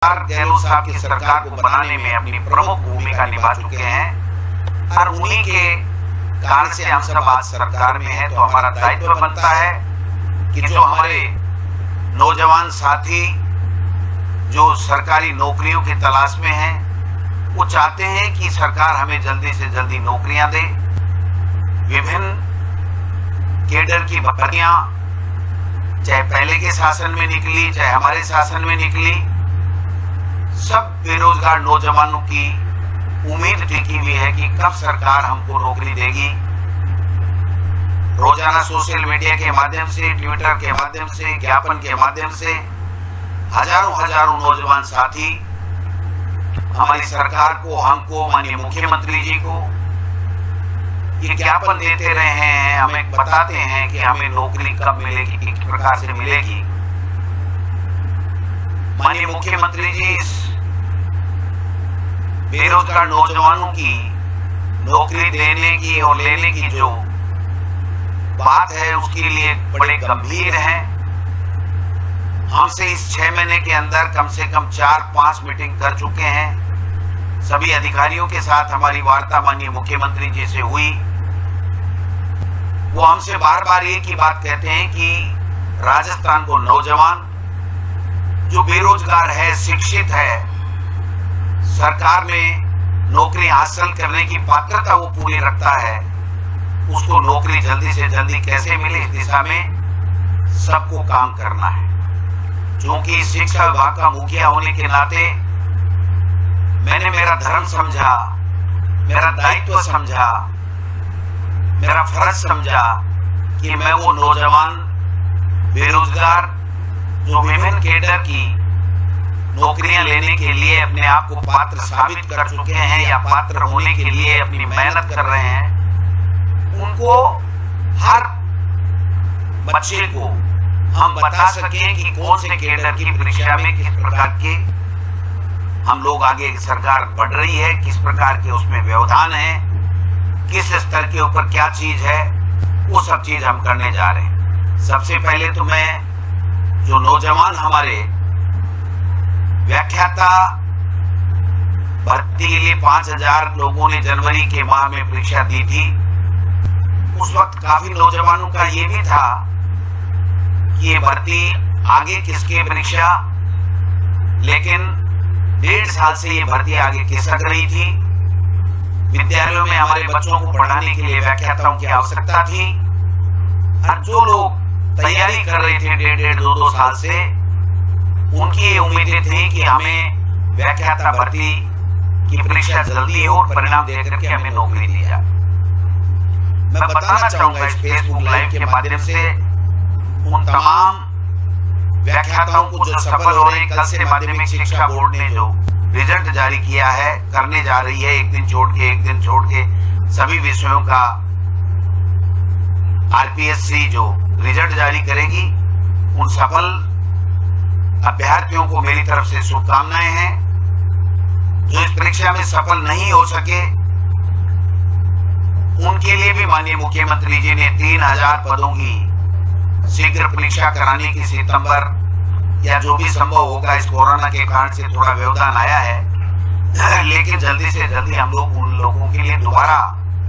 गहलोत साहब की सरकार को बनाने में अपनी प्रमुख भूमिका निभा चुके हैं और उन्हीं के कारण से हम सब आज सरकार में हैं। तो हमारा दायित्व बनता है कि जो हमारे नौजवान साथी जो सरकारी नौकरियों की तलाश में हैं, वो चाहते हैं कि सरकार हमें जल्दी से जल्दी नौकरियां दे। विभिन्न केडर की भर्तियां चाहे पहले के शासन में निकली, चाहे हमारे शासन में निकली, सब बेरोजगार नौजवानों की उम्मीद टिकी हुई है कि कब सरकार हमको नौकरी देगी। रोजाना सोशल मीडिया के माध्यम से, ट्विटर के माध्यम से, ज्ञापन के माध्यम से हजारों नौजवान साथी हमारी सरकार को, हमको, माननीय मुख्यमंत्री जी को ये ज्ञापन देते रहे हैं, हमें बताते हैं कि हमें नौकरी कब मिलेगी, किस प्रकार से मिलेगी। माननीय मुख्यमंत्री जी इस बेरोजगार नौजवानों की नौकरी देने की और लेने की जो बात है उसके लिए बड़े गंभीर हैं। हमसे इस 6 महीने के अंदर कम से कम 4-5 मीटिंग कर चुके हैं। सभी अधिकारियों के साथ हमारी वार्ता माननीय मुख्यमंत्री जी से हुई। वो हमसे बार बार एक ही बात कहते हैं कि राजस्थान को नौजवान जो बेरोजगार है, शिक्षित है, सरकार में नौकरी हासिल करने की पात्रता वो पूरी रखता है, उसको नौकरी जल्दी से जल्दी कैसे मिले इस दिशा में सबको काम करना है। क्योंकि शिक्षा विभाग का मुखिया होने के नाते मैंने मेरा धर्म समझा, मेरा दायित्व समझा, मेरा फर्ज समझा कि मैं वो नौजवान बेरोजगार जो विभिन्न केडर की नौकरियां लेने के लिए अपने आप को पात्र साबित कर चुके हैं या पात्र होने के लिए अपनी मेहनत कर रहे हैं, उनको, हर बच्चे को हम बता सकें कि कौन से केडर की परीक्षा में किस प्रकार के हम लोग आगे सरकार बढ़ रही है, किस प्रकार के उसमें व्यवधान है, किस स्तर के ऊपर क्या चीज है, वो सब चीज हम करने जा रहे हैं। सबसे पहले तो मैं जो नौजवान हमारे व्याख्याता भर्ती के लिए 5000 लोगों ने जनवरी के माह में परीक्षा दी थी, उस वक्त काफी नौजवानों का ये भी था कि ये भर्ती आगे किसकी परीक्षा, लेकिन 1.5 साल से ये भर्ती आगे खिसक रही थी। विद्यालयों में हमारे बच्चों को पढ़ाने के लिए व्याख्याताओं की आवश्यकता थी और जो लोग तैयारी कर रहे थे 1.5, 2 साल से, उनकी ये उम्मीदें थी कि हमें व्याख्याता भर्ती की परीक्षा जल्दी हो और परिणाम देकर के हमें नौकरी दी जाए। मैं बताना चाहूंगा इस फेसबुक लाइव के माध्यम से उन तमाम व्याख्याताओं को जो सफल हो रहे हैं। कल से माध्यमिक शिक्षा बोर्ड ने जो रिजल्ट जारी किया है, करने जा रही है, एक दिन छोड़ के सभी विषयों का आरपीएससी जो रिजल्ट जारी करेगी, उन सफल अभ्यर्थियों को मेरी तरफ से शुभकामनाएं हैं। जो इस परीक्षा में सफल नहीं हो सके उनके लिए भी माननीय मुख्यमंत्री जी ने 3000 पदों की शीघ्र परीक्षा कराने की सितंबर या जो भी संभव होगा, इस कोरोना के कारण से थोड़ा व्यवधान आया है, लेकिन जल्दी से जल्दी हम लोग उन लोगों के लिए दोबारा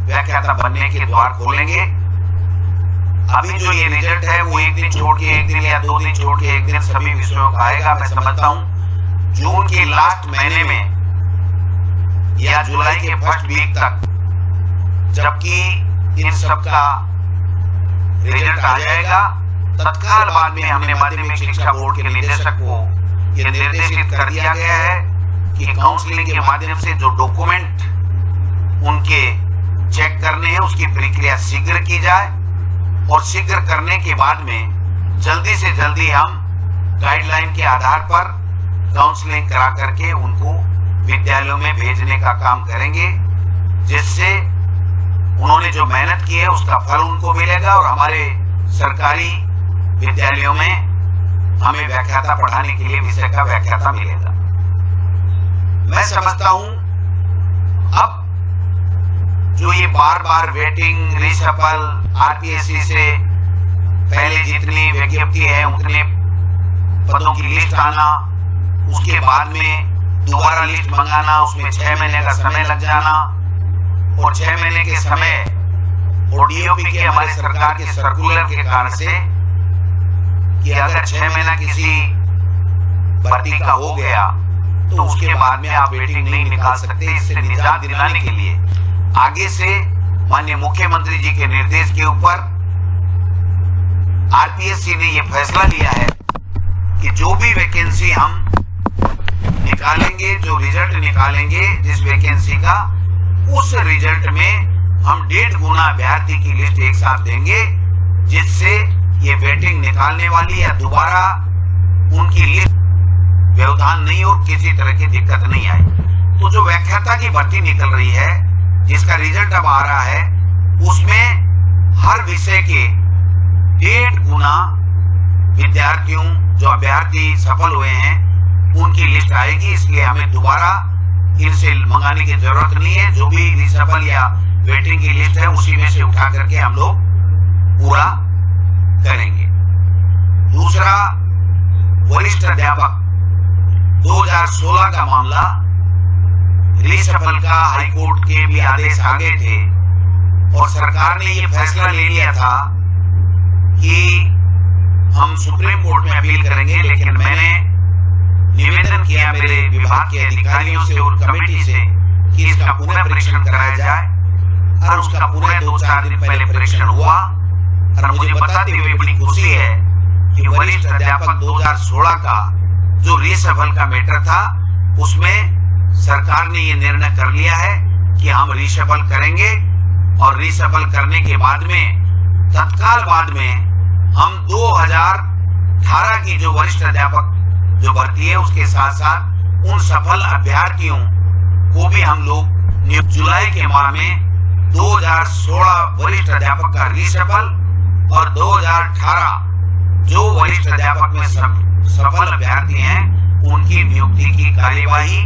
व्याख्याता बनने के द्वार खोलेंगे। अभी जो ये रिजल्ट है वो एक दिन छोड़ के एक दिन या 2 दिन छोड़ के एक दिन सभी विषयों का आएगा। मैं समझता हूँ जून के लास्ट महीने में या जुलाई के फर्स्ट वीक तक, जबकि इन सब का रिजल्ट आ जाएगा, तत्काल बाद में हमने माध्यमिक शिक्षा बोर्ड के निदेशक को यह निर्देशित कर दिया गया है कि काउंसलिंग के माध्यम से जो डॉक्यूमेंट उनके चेक करने हैं उसकी प्रक्रिया शीघ्र की जाए और शीघ्र करने के बाद में जल्दी से जल्दी हम गाइडलाइन के आधार पर काउंसलिंग करा करके उनको विद्यालयों में भेजने का काम करेंगे, जिससे उन्होंने जो मेहनत की है उसका फल उनको मिलेगा और हमारे सरकारी विद्यालयों में हमें व्याख्याता पढ़ाने के लिए विषय का व्याख्याता मिलेगा। मैं समझता हूं अब जो ये बार बार वेटिंग, रिशफल, आरपीएससी से पहले जितनी विज्ञप्ति है उतने पदों की लिस्ट आना, उसके बाद में दोबारा लिस्ट मंगाना, उसमें 6 महीने का समय लग जाना, और 6 महीने के समय और डीओपी के हमारे सरकार के सर्कुलर के कारण से कि अगर 6 महीना किसी भर्ती का हो गया तो उसके बाद में आप वेटिंग नहीं निकाल सकते। इससे निजात दिलाने के लिए आगे से माननीय मुख्यमंत्री जी के निर्देश के ऊपर आरपीएससी ने यह फैसला लिया है कि जो भी वैकेंसी हम निकालेंगे, जो रिजल्ट निकालेंगे जिस वैकेंसी का, उस रिजल्ट में हम 1.5 गुना अभ्यर्थी की लिस्ट एक साथ देंगे, जिससे ये वेटिंग निकालने वाली या दोबारा उनकी लिस्ट व्यवधान नहीं और किसी तरह की दिक्कत नहीं आए। तो जो व्याख्याता की भर्ती निकल रही है, जिसका रिजल्ट अब आ रहा है, उसमें हर विषय के 1.5 गुना विद्यार्थियों, जो अभ्यर्थी सफल हुए हैं, उनकी लिस्ट आएगी। इसलिए हमें दोबारा इनसे मंगाने की जरूरत नहीं है। जो भी रिसफल या वेटिंग की लिस्ट है उसी में से उठा करके हम लोग पूरा करेंगे। दूसरा, वरिष्ठ अध्यापक 2016 का मामला, रिसफल का हाईकोर्ट के भी आदेश आ गए थे और सरकार ने ये फैसला ले लिया था कि हम सुप्रीम कोर्ट में अपील करेंगे, लेकिन मैंने निवेदन किया मेरे विभाग के अधिकारियों से और कमेटी से कि इसका पुनः परीक्षण कराया जाए। और उसका पुनः 2-4 दिन पहले परीक्षण हुआ और मुझे बताते हुए बड़ी खुशी है कि वरिष्ठ अध्यापक 2016 का जो रिसफल का मैटर था, उसमें सरकार ने ये निर्णय कर लिया है कि हम रिसफल करेंगे और रिसफल करने के बाद में तत्काल बाद में हम 2018 की जो वरिष्ठ अध्यापक जो भर्ती है उसके साथ साथ उन सफल अभ्यर्थियों को भी हम लोग जुलाई के माह में 2016 वरिष्ठ अध्यापक का रिसफल और 2018 जो वरिष्ठ अध्यापक में सफल अभ्यर्थी हैं उनकी नियुक्ति की कार्यवाही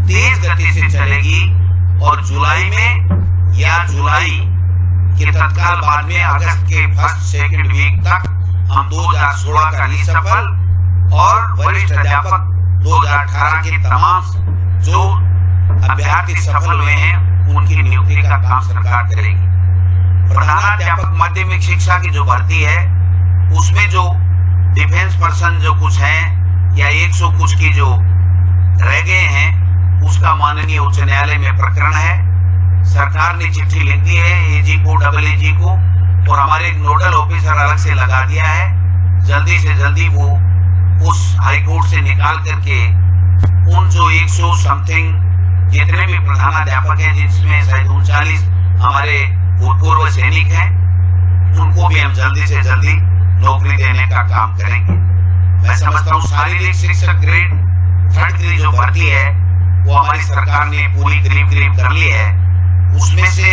तेज गति से चलेगी और जुलाई में या जुलाई के तत्काल बाद में अगस्त के 1st-2nd वीक तक हम 2016 का रिसफल और वरिष्ठ अध्यापक 2018 के तमाम जो अभ्यर्थी सफल हुए हैं उनकी नियुक्ति का काम सरकार करेगी। प्रधानाध्यापक माध्यमिक शिक्षा की जो भर्ती है उसमें जो डिफेंस पर्सन जो कुछ हैं या 100 कुछ की जो रह गए हैं, उसका माननीय उच्च न्यायालय में प्रकरण है। सरकार ने चिट्ठी लिख दी है एजी को, AAG को, और हमारे एक नोडल ऑफिसर अलग से लगा दिया है। जल्दी से जल्दी वो उस हाईकोर्ट से निकाल करके उन जो 100 समथिंग जितने भी प्रधानाध्यापक हैं, जिसमें शायद 39 हमारे भूतपूर्व सैनिक हैं, उनको भी हम जल्दी से जल्दी नौकरी देने का काम करेंगे। मैं समझता हूँ शारीरिक शिक्षक ग्रेड 3rd की जो भर्ती है वो हमारी सरकार ने पूरी करीब कर ली है। उसमें से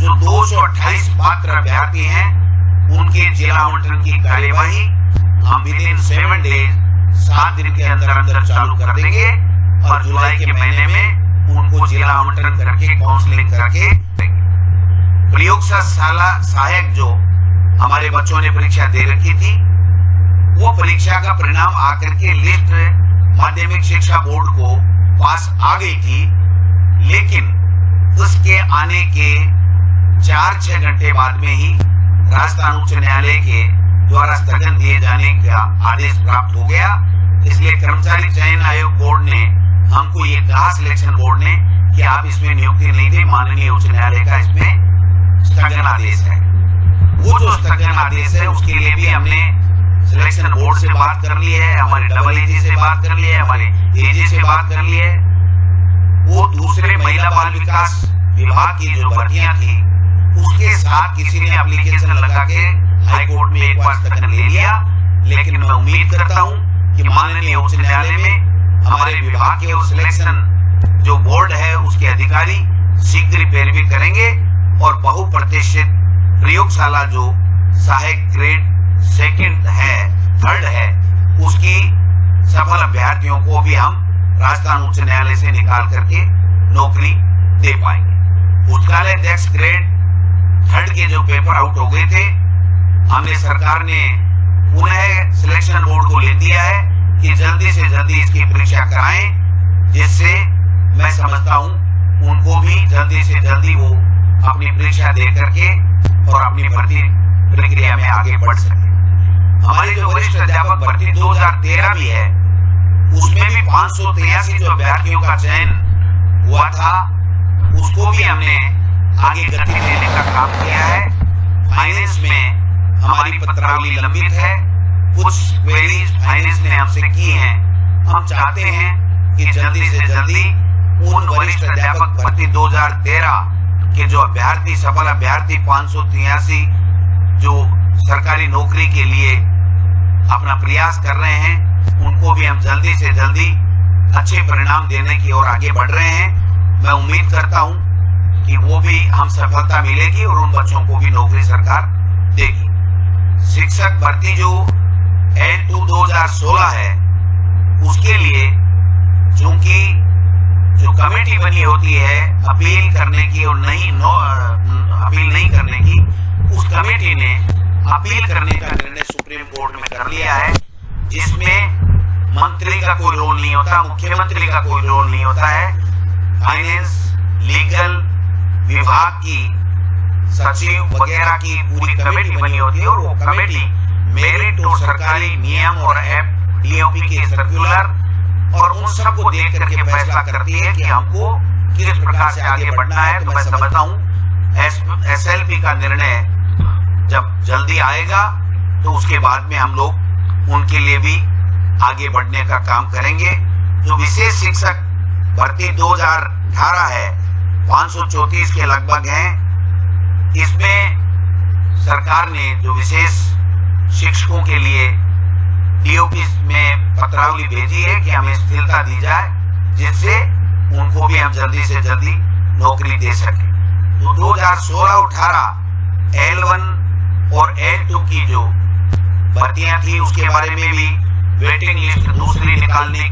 जो 228 पात्र अभ्यर्थी हैं उनके जिला आवंटन की कार्यवाही हम विदिन 7 डेज 7 दिन के अंदर चालू कर देंगे और जुलाई के महीने में उनको जिला आवंटन करके काउंसलिंग करके देंगे। प्रयोगशाला सहायक जो हमारे बच्चों ने परीक्षा दे रखी थी, वो परीक्षा का परिणाम आकर के लिस्ट माध्यमिक शिक्षा बोर्ड को पास आ गई थी, लेकिन उसके आने के 4-6 घंटे बाद में ही राजस्थान उच्च न्यायालय के द्वारा स्थगन दिए जाने का आदेश प्राप्त हो गया। इसलिए कर्मचारी चयन आयोग बोर्ड ने हमको ये कहा, सिलेक्शन बोर्ड ने, कि आप इसमें नियुक्ति नहीं थे, माननीय उच्च न्यायालय का इसमें स्थगन आदेश है। वो जो स्थगन आदेश है उसके लिए भी हमने सिलेक्शन बोर्ड से बात कर ली है, हमारे AAG से बात कर ली है, हमारे AG से बात कर ली है। वो दूसरे महिला बाल विकास विभाग की जो भर्तियां थी उसके साथ किसी ने एप्लीकेशन लगा के हाईकोर्ट में एक बार स्थगन ले लिया, लेकिन मैं उम्मीद करता हूं कि माननीय उच्च न्यायालय में हमारे विभाग के और सिलेक्शन जो बोर्ड है उसके अधिकारी शीघ्र पैरवी करेंगे और बहुप्रतिष्ठित प्रयोगशाला जो सहायक ग्रेड 2nd है, 3rd है, उसकी सफल अभ्यर्थियों को भी हम राजस्थान उच्च न्यायालय से निकाल करके नौकरी दे पाएंगे। पुस्तकालय अध्यक्ष ग्रेड 3rd के जो पेपर आउट हो गए थे, हमने सरकार ने पुनः सिलेक्शन बोर्ड को ले दिया है कि जल्दी से जल्दी इसकी परीक्षा कराएं, जिससे मैं समझता हूं उनको भी जल्दी से जल्दी वो अपनी परीक्षा दे करके और अपनी भर्ती प्रक्रिया में आगे बढ़ सके। हमारी जो वरिष्ठ अध्यापक भर्ती 2013 भी है, उसमें भी 583 जो अभ्यर्थियों का चयन हुआ था, उसको भी हमने आगे गति देने का काम किया है। फाइनेंस में हमारी पत्रावली लंबित है, कुछ क्वेरीज फाइनेंस ने हमसे की हैं। हम चाहते हैं कि जल्दी से जल्दी उन वरिष्ठ अध्यापक भर्ती 2013 के जो अभ्यर्थी, सफल अभ्यर्थी 583 जो सरकारी नौकरी के लिए अपना प्रयास कर रहे हैं, उनको भी हम जल्दी से जल्दी अच्छे परिणाम देने की ओर आगे बढ़ रहे हैं। मैं उम्मीद करता हूं कि वो भी हम सफलता मिलेगी और उन बच्चों को भी नौकरी सरकार देगी। शिक्षक भर्ती जो L2 2016 है, उसके लिए चूंकि जो कमेटी बनी होती है अपील करने की और अपील नहीं करने की, उस कमेटी ने अपील करने का निर्णय सुप्रीम कोर्ट में कर लिया है, जिसमें मंत्री का कोई रोल नहीं होता, मुख्यमंत्री का कोई रोल नहीं होता है। फाइनेंस, लीगल विभाग की सचिव वगैरह की पूरी कमेटी बनी होती है और वो कमेटी मेरिट और सरकारी नियम और DOP के सर्कुलर और उन सब को देख करके फैसला करती है कि हमको किस प्रकार से आगे बढ़ना है। तो मैं समझता हूँ SLP का निर्णय जब जल्दी आएगा तो उसके बाद में हम लोग उनके लिए भी आगे बढ़ने का काम करेंगे। जो विशेष शिक्षक भर्ती 2018 है, 534 के लगभग हैं। इसमें सरकार ने जो विशेष शिक्षकों के लिए DOP में पत्रावली भेजी है कि हमें स्थिरता दी जाए, जिससे उनको भी हम जल्दी से जल्दी नौकरी दे सके। तो 2016-18 L1 और L2 की जो भर्तियां थी, उसके बारे में भी वेटिंग लिस्ट दूसरी निकालने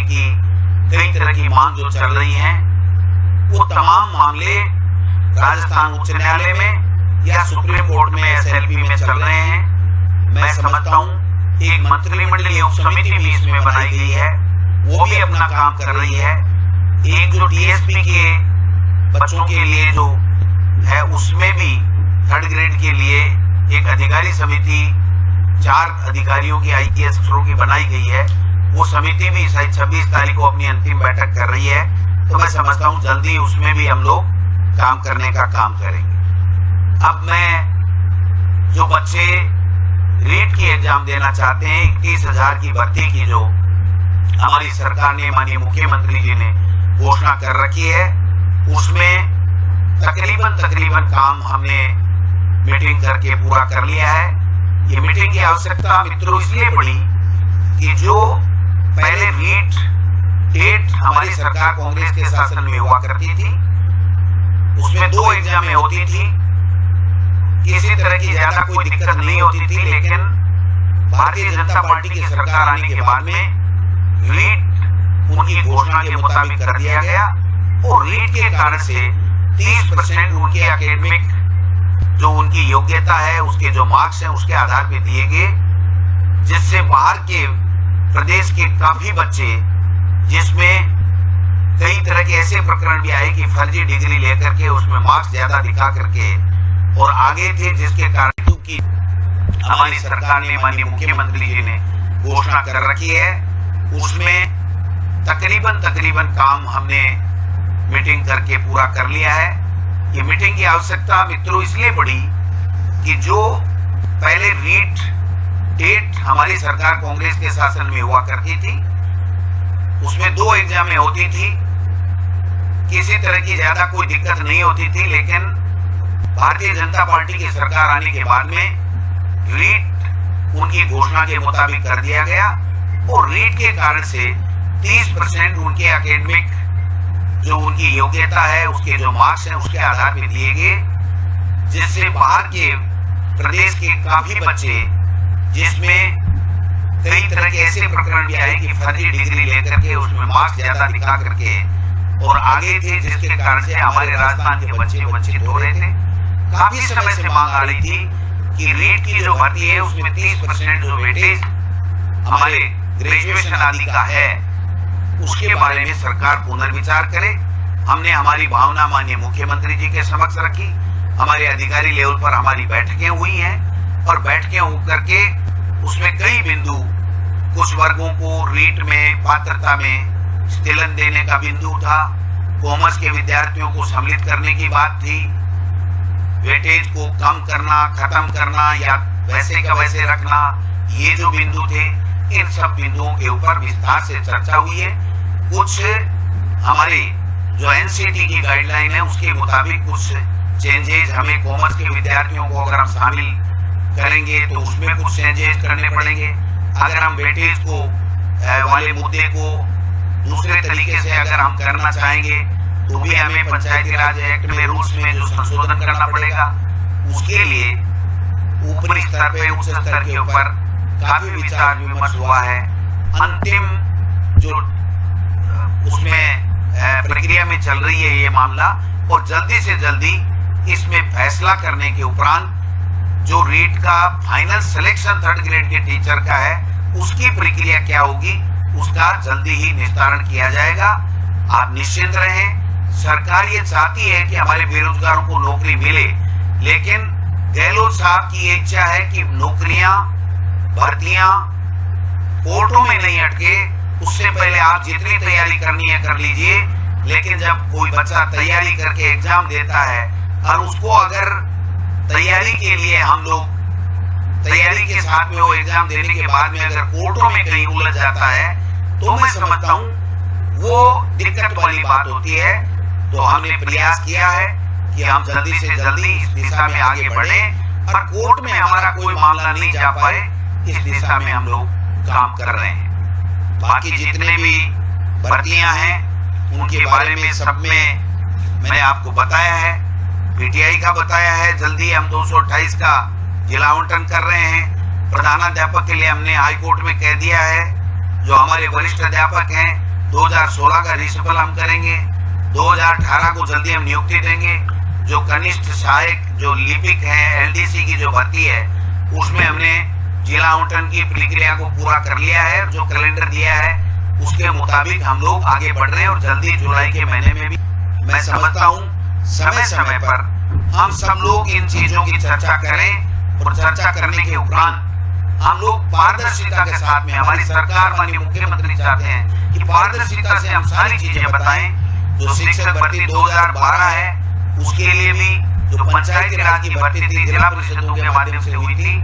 की कई तरह की मांग जो चल रही हैं, वो तमाम मामले राजस्थान उच्च न्यायालय में या सुप्रीम कोर्ट में SLP में चल रहे हैं। मैं समझता हूं एक मंत्रिमंडलीय उप समिति भी इसमें बनाई गई है, वो भी अपना काम कर रही है। एक जो DSP के बच्चों के लिए जो है, उसमें भी 3rd ग्रेड के लिए एक अधिकारी समिति 4 अधिकारियों की IPS अफसरों की बनाई गई है। वो समिति भी शायद 26 तारीख को अपनी अंतिम बैठक कर रही है। तो मैं समझता हूं जल्दी उसमें भी हम लोग काम करने का काम करेंगे। अब मैं जो बच्चे रीट की एग्जाम देना चाहते हैं, 21,000 की भर्ती की जो हमारी सरकार ने, माननीय मुख्यमंत्री जी ने घोषणा कर रखी है, उसमें तकरीबन काम हमने मीटिंग करके पूरा कर लिया है। ये मीटिंग की आवश्यकता मित्रों इसलिए पड़ी कि जो पहले रीट टेट हमारी सरकार कांग्रेस के शासन में हुआ करती थी, उसमें 2 एग्जामें होती थी, किसी तरह की ज्यादा कोई दिक्कत नहीं होती थी। लेकिन भारतीय जनता पार्टी की सरकार आने के बाद में रीट उनकी घोषणा के मुताबिक कर दिया गया और रीट के कारण से 30% उनके एकेडमिक जो उनकी योग्यता है, उसके जो मार्क्स हैं, उसके आधार पे दिए गए, जिससे बाहर के प्रदेश के काफी बच्चे, जिसमें कई तरह के ऐसे प्रकरण भी आए कि फर्जी डिग्री लेकर के उसमें मार्क्स ज्यादा दिखा करके और आगे थे, जिसके कारण क्योंकि हमारी सरकार ने, माननीय मुख्यमंत्री जी ने घोषणा कर रखी है, उसमें तकरीबन काम हमने मीटिंग करके पूरा कर लिया है। ये मीटिंग की आवश्यकता मित्रों इसलिए पड़ी कि जो पहले रीट टेट हमारी सरकार कांग्रेस के शासन में हुआ करती थी, उसमें 2 एग्जामें होती थी, किसी तरह की ज्यादा कोई दिक्कत नहीं होती थी। लेकिन भारतीय जनता पार्टी की सरकार आने के बाद में रीट उनकी घोषणा के मुताबिक कर दिया गया और रीट के कारण से 30% उनके एकेडमिक जो उनकी योग्यता है, उसके जो मार्क्स हैं, उसके आधार पे दिए गए, जिससे बाहर के प्रदेश के काफी बच्चे, जिसमें कई तरह के ऐसे प्रकरण भी आए कि फर्जी डिग्री लेकर के उसमें मार्क्स ज्यादा दिखा करके और आगे थे, जिसके कारण से हमारे राजस्थान के बच्चे वंचित हो रहे थे। काफी समय से मांग आ रही थी कि रीट की जो भर्ती है उसमें 30% जो वेटेज हमारे ग्रेजुएशन आदि का है, उसके बारे में सरकार पुनर्विचार करे। हमने हमारी भावना माननीय मुख्यमंत्री जी के समक्ष रखी। हमारे अधिकारी लेवल पर हमारी बैठकें हुई हैं और बैठकें होकर के उसमें कई बिंदु, कुछ वर्गों को रीट में पात्रता में स्थिलन देने का बिंदु था, कॉमर्स के विद्यार्थियों को सम्मिलित करने की बात थी, वेटेज को कम करना, खत्म करना या वैसे का वैसे रखना, ये जो बिंदु थे, इन सब बिंदुओं के ऊपर विस्तार से चर्चा हुई है। कुछ हमारी जो एनसीटी की गाइडलाइन है उसके मुताबिक कुछ चेंजेस हमें कॉमर्स के विद्यार्थियों को अगर हम शामिल करेंगे तो उसमें कुछ चेंजेस करने पड़ेंगे। अगर हम वेटेज को वाले मुद्दे को दूसरे तरीके से अगर हम करना चाहेंगे तो भी हमें पंचायती राज एक्ट में रूल्स में जो संशोधन करना पड़ेगा। उसके लिए ऊपरी स्तर पे, उच्च स्तर के ऊपर काफी विचार विमर्श हुआ है। अंतिम जो उसमें प्रक्रिया में चल रही है ये मामला, और जल्दी से जल्दी इसमें फैसला करने के उपरांत जो रीट का फाइनल सिलेक्शन 3rd ग्रेड के टीचर का है उसकी प्रक्रिया क्या होगी उसका जल्दी ही निस्तारण किया जाएगा। आप निश्चिंत रहें। सरकार ये चाहती है कि हमारे बेरोजगारों को नौकरी मिले, लेकिन गहलोत साहब की इच्छा है कि नौकरियां, भर्तियां कोर्टों में नहीं अटके। उससे पहले आप जितनी तैयारी करनी है कर लीजिए, लेकिन जब कोई बच्चा तैयारी करके एग्जाम देता है और उसको अगर तैयारी के लिए हम लोग तैयारी के साथ में वो एग्जाम देने के बाद में अगर कोर्टों में कहीं उलझ जाता है तो मैं समझता हूँ वो दिक्कत वाली बात होती है। तो हमने प्रयास किया है कि हम जल्दी से जल्दी इस दिशा में आगे बढ़ें और कोर्ट में हमारा कोई मामला नहीं जा पाए, इस दिशा में हम लोग काम कर रहे हैं। बाकी जितने भी भर्तियां हैं उनके बारे में सब में मैंने आपको बताया है, पीटीआई का बताया है। जल्दी हम 228 का जिला आवंटन कर रहे हैं। प्रधानाध्यापक के लिए हमने हाई कोर्ट में कह दिया है। जो हमारे वरिष्ठ अध्यापक हैं 2016 का रिशफल हम करेंगे, 2018 को जल्दी हम नियुक्ति देंगे। जो कनिष्ठ सहायक जो लिपिक हैं एलडीसी की जो भर्ती है उसमें हमने जिला आवंटन की प्रक्रिया को पूरा कर लिया है। जो कैलेंडर दिया है उसके मुताबिक हम लोग आगे बढ़ रहे हैं और जल्दी जुलाई के महीने में भी मैं समझता हूँ समय समय पर हम सब लोग इन चीजों की चर्चा करें और चर्चा करने के उपरांत हम लोग पारदर्शिता के साथ में, हमारी सरकार माननीय मुख्यमंत्री चाहते हैं कि पारदर्शिता से हम सारी चीजें बताएं। जो शिक्षक भर्ती 2012 है उसके लिए भी जो पंचायती राज की भर्ती थी जिला परिषदों के माध्यम से हुई थी,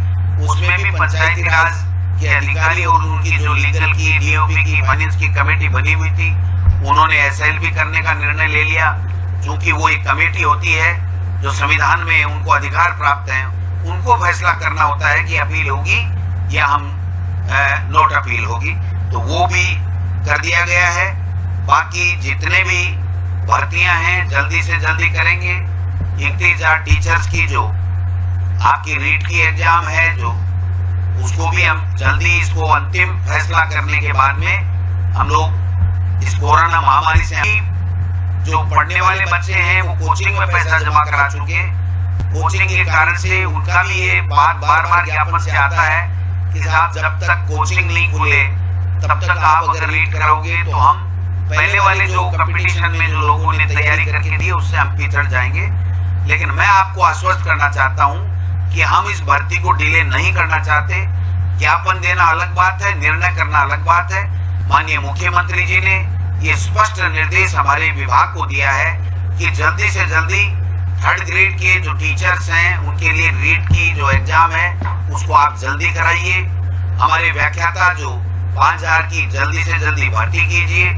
उसमें भी पंचायती राज के अधिकारी और उनकी जो लीगल की डीओपी की फाइनेंस की कमेटी बनी हुई थी, उन्होंने एसएलपी करने का निर्णय ले लिया। क्योंकि वो एक कमेटी होती है जो संविधान में उनको अधिकार प्राप्त है, उनको फैसला करना होता है कि अपील होगी या हम नोट अपील होगी, तो वो भी कर दिया गया है। बाकी जितने भी भर्तियां हैं जल्दी से जल्दी करेंगे। 31,000 टीचर्स की जो आपकी रीट की एग्जाम है जो उसको भी हम जल्दी इसको अंतिम फैसला करने के बाद में हम लोग इस कोरोना महामारी से जो पढ़ने वाले बच्चे हैं वो कोचिंग में पैसा जमा करा चुके, कोचिंग के कारण से उनका भी ये बात बार बार ज्ञापन से आता है कि साहब जब तक कोचिंग नहीं खुले तब तक आप अगर रीट कराओगे तो हम पहले वाले जो कंपटीशन में जो लोगों ने तैयारी करके दी उससे हम पिछड़ जाएंगे। लेकिन मैं आपको आश्वस्त करना चाहता हूं कि हम इस भर्ती को डिले नहीं करना चाहते। ज्ञापन देना अलग बात है, निर्णय करना अलग बात है। माननीय मुख्यमंत्री जी ने ये स्पष्ट निर्देश हमारे विभाग को दिया है कि जल्दी से जल्दी 3rd ग्रेड के जो टीचर्स हैं उनके लिए रीट की जो एग्जाम है उसको आप जल्दी कराइए। हमारे व्याख्याता जो 5,000 की जल्दी से जल्दी भर्ती कीजिए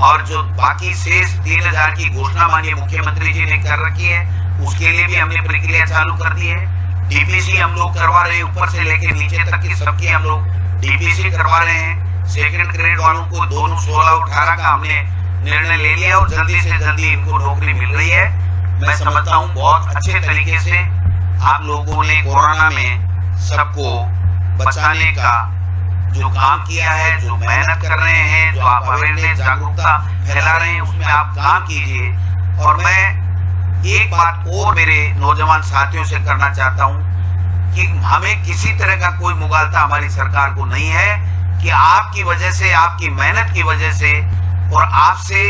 और जो बाकी शेष 3,000 की घोषणा माननीय मुख्यमंत्री जी ने कर रखी है उसके लिए भी हमने प्रक्रिया चालू कर दी है। डीपीसी हम लोग करवा रहे हैं, ऊपर से लेकर नीचे तक की सबकी हम लोग डीपीसी करवा रहे हैं। 2nd ग्रेड वालों को दोनों 16 और 18 का हमने निर्णय ले लिया और जल्दी से जल्दी इनको नौकरी मिल रही है। मैं समझता हूँ बहुत अच्छे तरीके से आप लोगों ने कोरोना में सबको बचाने का जो काम किया है, जो मेहनत कर रहे हैं, जो आप अवेयरनेस जागरूकता फैला रहे हैं उसमें आप काम कीजिए। और मैं एक बात और मेरे नौजवान साथियों से करना चाहता हूं कि हमें किसी तरह का कोई मुगालता हमारी सरकार को नहीं है कि आपकी वजह से, आपकी मेहनत की वजह से और आपसे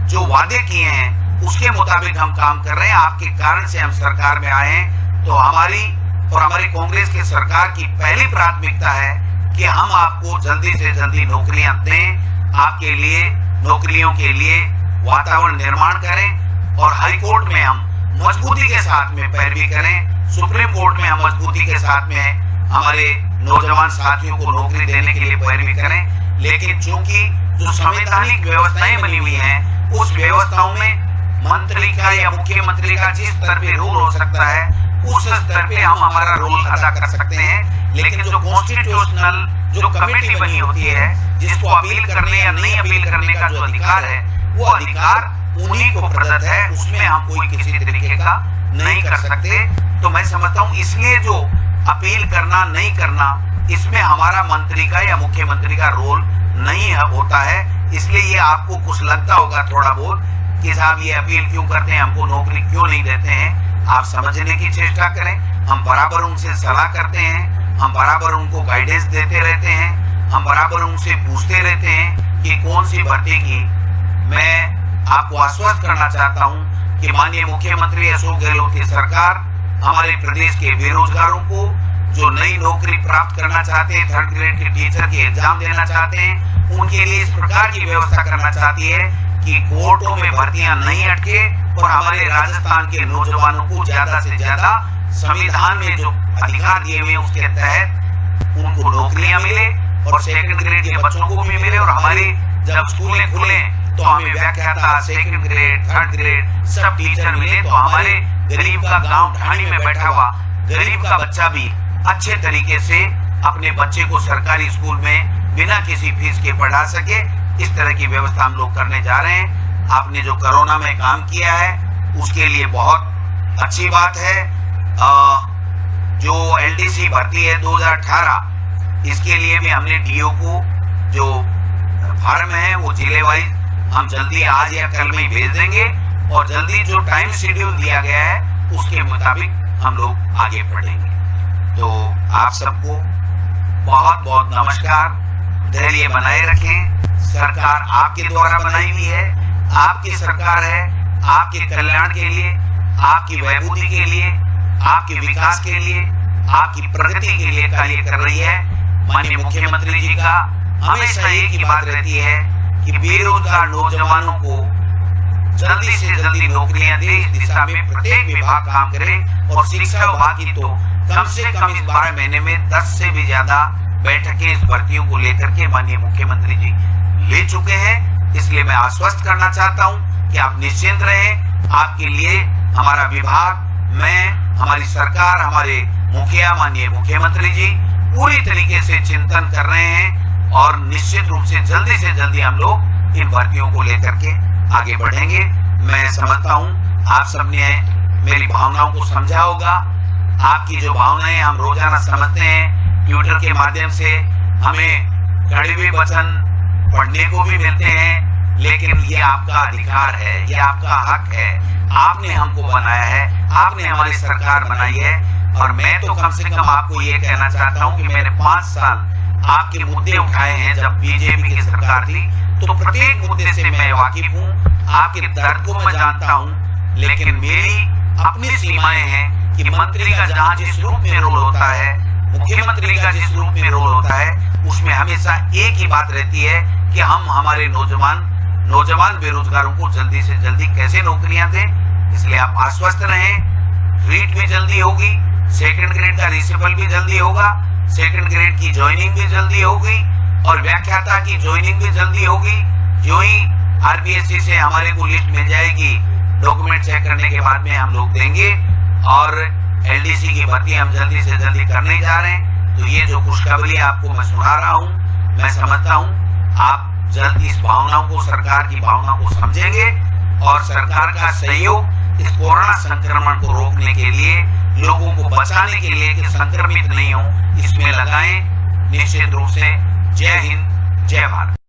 जो वादे किए हैं उसके मुताबिक हम काम कर रहे हैं। आपके कारण से हम सरकार में आए हैं। तो हमारी और हमारी कांग्रेस की सरकार की पहली प्राथमिकता है कि हम आपको जल्दी से जल्दी नौकरियां दें, आपके लिए नौकरियों के लिए वातावरण निर्माण करें और हाई कोर्ट में हम मजबूती के साथ में पैरवी करें, सुप्रीम कोर्ट में हम मजबूती के साथ में हमारे नौजवान साथियों को नौकरी देने के लिए पैरवी करें। लेकिन चूंकि जो संवैधानिक व्यवस्थाएं बनी हुई हैं, उस व्यवस्थाओं में मंत्री का या मुख्यमंत्री का जिस स्तर पे रोल हो सकता है उस स्तर पे हम हमारा रोल अदा कर सकते हैं। लेकिन जो कॉन्स्टिट्यूशनल जो कमेटी बनी होती है, जिसको अपील करने या नहीं अपील करने का जो अधिकार है, वो अधिकार उन्हीं को प्रदत्त है, उसमें हम कोई किसी तरीके का नहीं कर सकते। तो मैं समझता हूँ इसलिए जो अपील करना नहीं करना, इसमें हमारा मंत्री का या मुख्यमंत्री का रोल नहीं होता है। इसलिए ये आपको कुछ लगता होगा थोड़ा बहुत कि साहब ये अपील क्यों करते हैं, हमको नौकरी क्यों नहीं देते हैं। आप समझने की चेष्टा करें, हम बराबर उनसे सलाह करते हैं, हम बराबर उनको गाइडेंस देते रहते हैं, हम बराबर उनसे पूछते रहते हैं कि कौन सी भर्ती की। मैं आपको आश्वस्त करना चाहता हूं कि माननीय मुख्यमंत्री अशोक गहलोत की सरकार हमारे प्रदेश के बेरोजगारों को जो नई नौकरी प्राप्त करना चाहते हैं, 3rd ग्रेड के टीचर के एग्जाम देना चाहते हैं, उनके लिए इस प्रकार की व्यवस्था करना चाहती है कि कोर्टों में भर्तियां नहीं अटके और हमारे राजस्थान के नौजवानों को ज्यादा से ज्यादा संविधान में जो अधिकार दिए हुए उसके तहत उनको नौकरियां मिले और 2nd ग्रेड के बच्चों को भी मिले। और हमारे जब स्कूलें खुले तो हमें व्याख्याता, 2nd ग्रेड, 3rd ग्रेड सब टीचर मिले, तो हमारे गरीब का गांव ढाणी में बैठा हुआ गरीब का बच्चा भी अच्छे तरीके से अपने बच्चे को सरकारी स्कूल में बिना किसी फीस के पढ़ा सके। इस तरह की व्यवस्था हम लोग करने जा रहे हैं। आपने जो कोरोना में काम किया है उसके लिए बहुत अच्छी बात है। जो LDC भर्ती है 2018, इसके लिए भी हमने DO को जो फॉर्म है वो जिले वाइज हम जल्दी आज या कल में भेज देंगे और जल्दी जो टाइम शेड्यूल दिया गया है उसके मुताबिक हम लोग आगे बढ़ेंगे। तो आप सबको बहुत बहुत नमस्कार। धैर्य बनाए रखें। सरकार आपके द्वारा बनाई हुई है, आपकी सरकार है, आपके कल्याण के लिए, आपकी वैभूति के लिए, आपके विकास के लिए, आपकी प्रगति के लिए कार्य कर रही है। माननीय मुख्यमंत्री जी का हमेशा एक ही बात रहती है कि बेरोजगार नौजवानों को जल्दी से जल्दी नौकरियां दे। इस दिशा में प्रत्येक विभाग काम करे और शिक्षा विभाग की तो कम से कम इस 12 महीने में 10 से भी ज्यादा बैठकें इस भर्तियों को लेकर के माननीय मुख्यमंत्री जी ले चुके हैं। इसलिए मैं आश्वस्त करना चाहता हूं कि आप निश्चिंत रहें। आपके लिए हमारा विभाग, मैं, हमारी सरकार, हमारे मुखिया माननीय मुख्यमंत्री जी पूरी तरीके से चिंतन कर रहे हैं और निश्चित रूप से जल्दी हम लोग इन भर्तियों को लेकर के आगे बढ़ेंगे। मैं समझता हूं आप सबने मेरी भावनाओं को समझा होगा। आपकी जो भावनाएं हम रोजाना समझते हैं, ट्विटर के माध्यम से हमें कड़वे वचन पढ़ने को भी मिलते हैं, लेकिन ये आपका अधिकार है, ये आपका हक है। आपने हमको बनाया है, आपने हमारी सरकार बनाई है और मैं तो कम से कम आपको ये कहना चाहता हूँ कि मैंने 5 साल आपके मुद्दे उठाए हैं। जब बीजेपी की सरकार थी तो प्रत्येक मुद्दे से मैं वाकिफ हूँ, आपके दर्द को मैं जानता हूँ, लेकिन मेरी अपनी सीमाएं हैं कि मंत्री का जहाँ जिस रूप में रोल होता है, मुख्यमंत्री का जिस रूप में रोल होता है, उसमें हमेशा एक ही बात रहती है कि हम हमारे नौजवान बेरोजगारों को जल्दी से जल्दी कैसे नौकरियां दें। इसलिए आप आश्वस्त रहें। रीट भी जल्दी होगी, 2nd ग्रेड का रिसिपल भी जल्दी होगा, 2nd ग्रेड की ज्वाइनिंग भी जल्दी होगी और व्याख्याता की ज्वाइनिंग भी जल्दी होगी। जो ही RPSC से हमारे को लिस्ट मिल जाएगी, डॉक्यूमेंट चेक करने के बाद में हम लोग देंगे और LDC की भर्ती हम जल्दी से जल्दी करने जा रहे हैं। तो ये जो खुशखबरी आपको मैं सुना रहा हूँ, मैं समझता हूँ आप जल्द इस भावनाओं को, सरकार की भावनाओं को समझेंगे और सरकार का सहयोग इस कोरोना संक्रमण को रोकने के लिए, लोगों को बचाने के लिए कि संक्रमित नहीं हो, इसमें लगाएं। निश्चित रूप से जय हिंद, जय भारत।